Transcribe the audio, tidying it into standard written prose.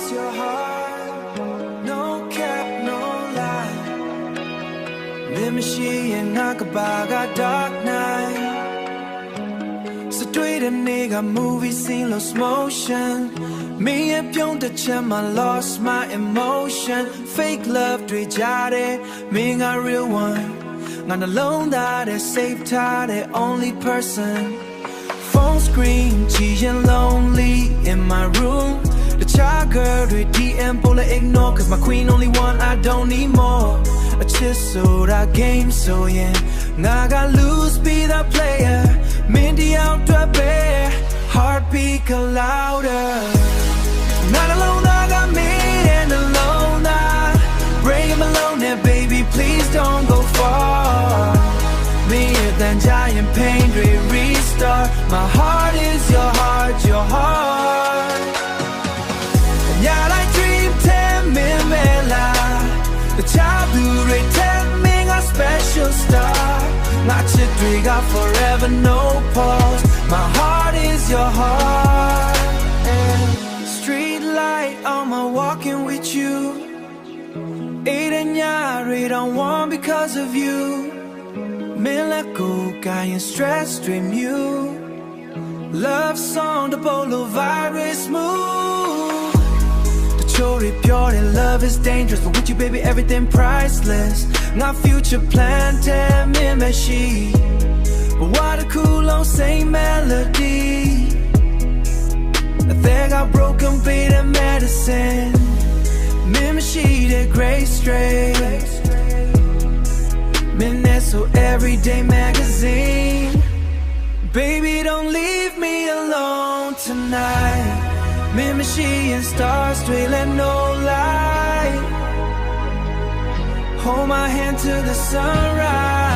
is your heart? No cap, no lie. Mimishi and Nakabaga Dark Night. So tweet a nigga movie scene lost motion. Me and Pyong the Chem, I lost my emotion. Fake love, three jade, me a real one. Not alone that is safe tie, the only person. Phone screen, cheating lonely in my room. The child girl with DM polar ignore, cause my queen only one, I don't need more. A chisel, I game so yeah. Naga lose, be the player. Mindy out the bear, heartbeat louder. Not alone, I got me and alone. I bring him alone there, baby, please don't go far. Me and that giant pain, restart. My heart is your heart, your heart. Yeah, like dream 10 mimela. The child who return me a special star. Not your three, got forever, no pause. My heart is your heart. Street light, I'm walking with you. Eight and yari, don't want because of you. Milako, guy and stress, dream you. Love song, the polo virus move. The chori pure and love is dangerous, but with you, baby, everything priceless. Not future plan, tell me, meshi. But what a cool on same melody. I think I broken beat and medicine. Mimishi, the gray straight. Minnesota Everyday Magazine. Baby, don't leave me alone tonight. Mimishi and stars, straight and no light. Hold my hand to the sunrise.